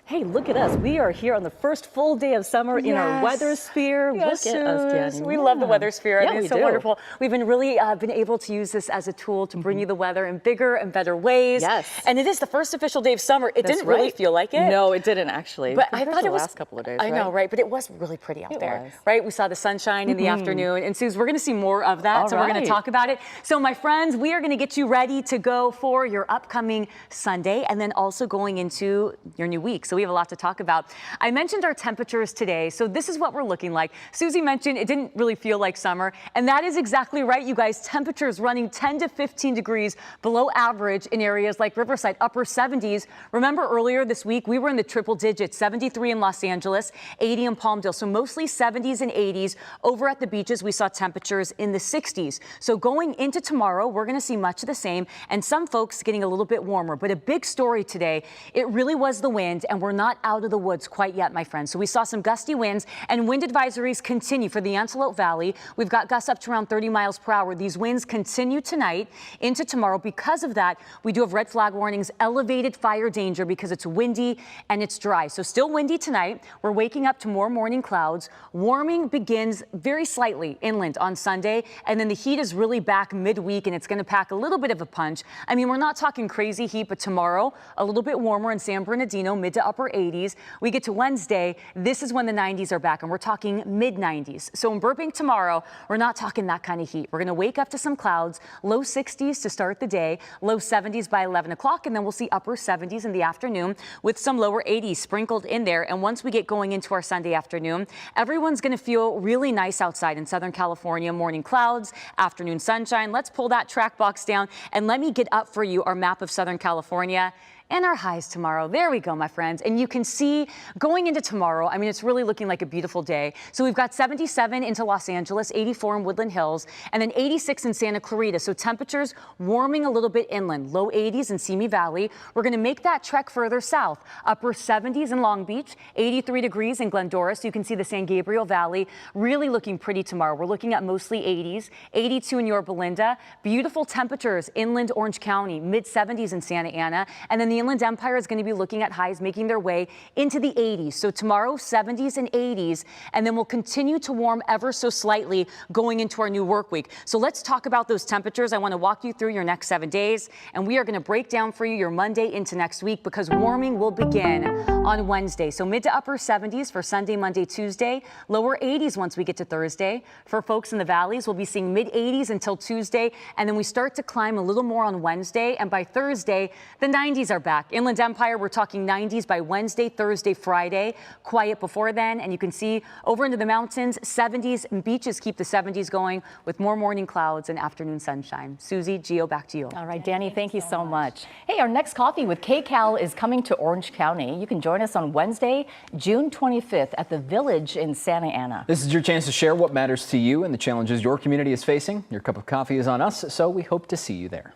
Hey, look at us. We are here on the first full day of summer in our weather sphere. Yes, look at us, Dani. we love the weather sphere. Yeah, I mean, it's we so do. wonderful. We've been really been able to use this as a tool to bring you the weather in bigger and better ways. Yes. And it is the first official day of summer. It didn't really feel like it. No, it didn't actually. But I thought it was the last couple of days. I know, right? But it was really pretty out there, was. right? We saw the sunshine in the afternoon, and Suze, we're going to see more of that. So we're going to talk about it. So my friends, we are going to get you ready to go for your upcoming Sunday, and then also going into your new week. So we have a lot to talk about. I mentioned our temperatures today, so this is what we're looking like. Susie mentioned it didn't really feel like summer, and that is exactly right, you guys. Temperatures running 10 to 15 degrees below average in areas like Riverside, upper 70s. Remember earlier this week, we were in the triple digits, 73 in Los Angeles, 80 in Palmdale, so mostly 70s and 80s. Over at the beaches, we saw temperatures in the 60s. So going into tomorrow, we're going to see much of the same, and some folks getting a little bit warmer. But a big story today, it really was the wind, and we're not out of the woods quite yet, my friends. So we saw some gusty winds, and wind advisories continue for the Antelope Valley. We've got gusts up to around 30 miles per hour. These winds continue tonight into tomorrow. Because of that, we do have red flag warnings, elevated fire danger because it's windy and it's dry. So still windy tonight. We're waking up to more morning clouds. Warming begins very slightly inland on Sunday, and then the heat is really back midweek, and it's going to pack a little bit of a punch. I mean, we're not talking crazy heat, but tomorrow a little bit warmer in San Bernardino, mid to upper 80s. We get to Wednesday, this is when the 90s are back, and we're talking mid 90s. So in Burbank tomorrow, we're not talking that kind of heat. We're going to wake up to some clouds, low 60s to start the day, low 70s by 11 o'clock, and then we'll see upper 70s in the afternoon with some lower 80s sprinkled in there. And once we get going into our Sunday afternoon, everyone's going to feel really nice outside in Southern California. Morning clouds, afternoon sunshine. Let's pull that track box down and let me get up for you our map of Southern California and our highs tomorrow. There we go, my friends. And you can see going into tomorrow, I mean, it's really looking like a beautiful day. So we've got 77 into Los Angeles, 84 in Woodland Hills, and then 86 in Santa Clarita. So temperatures warming a little bit inland, low 80s in Simi Valley. We're going to make that trek further south, upper 70s in Long Beach, 83 degrees in Glendora. So you can see the San Gabriel Valley really looking pretty tomorrow. We're looking at mostly 80s, 82 in Yorba Linda. Beautiful temperatures inland Orange County, mid 70s in Santa Ana, and then the Inland Empire is going to be looking at highs making their way into the 80s. So tomorrow, 70s and 80s, and then we'll continue to warm ever so slightly going into our new work week. So let's talk about those temperatures. I want to walk you through your next 7 days, and we are going to break down for you your Monday into next week because warming will begin on Wednesday. So mid to upper 70s for Sunday, Monday, Tuesday, lower 80s once we get to Thursday. For folks in the valleys, we'll be seeing mid 80s until Tuesday, and then we start to climb a little more on Wednesday, and by Thursday, the 90s are back. Inland Empire, we're talking 90s by Wednesday, Thursday, Friday. Quiet before then, and you can see over into the mountains, 70s, and beaches keep the 70s going with more morning clouds and afternoon sunshine. Susie, Gio, back to you. All right, Dani, thank you so much. Hey, our next coffee with KCAL is coming to Orange County. You can join us on Wednesday, June 25th at the Village in Santa Ana. This is your chance to share what matters to you and the challenges your community is facing. Your cup of coffee is on us, so we hope to see you there.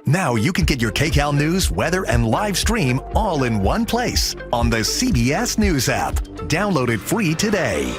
Now you can get your KCAL news, weather, and live stream all in one place on the CBS News app. Download it free today.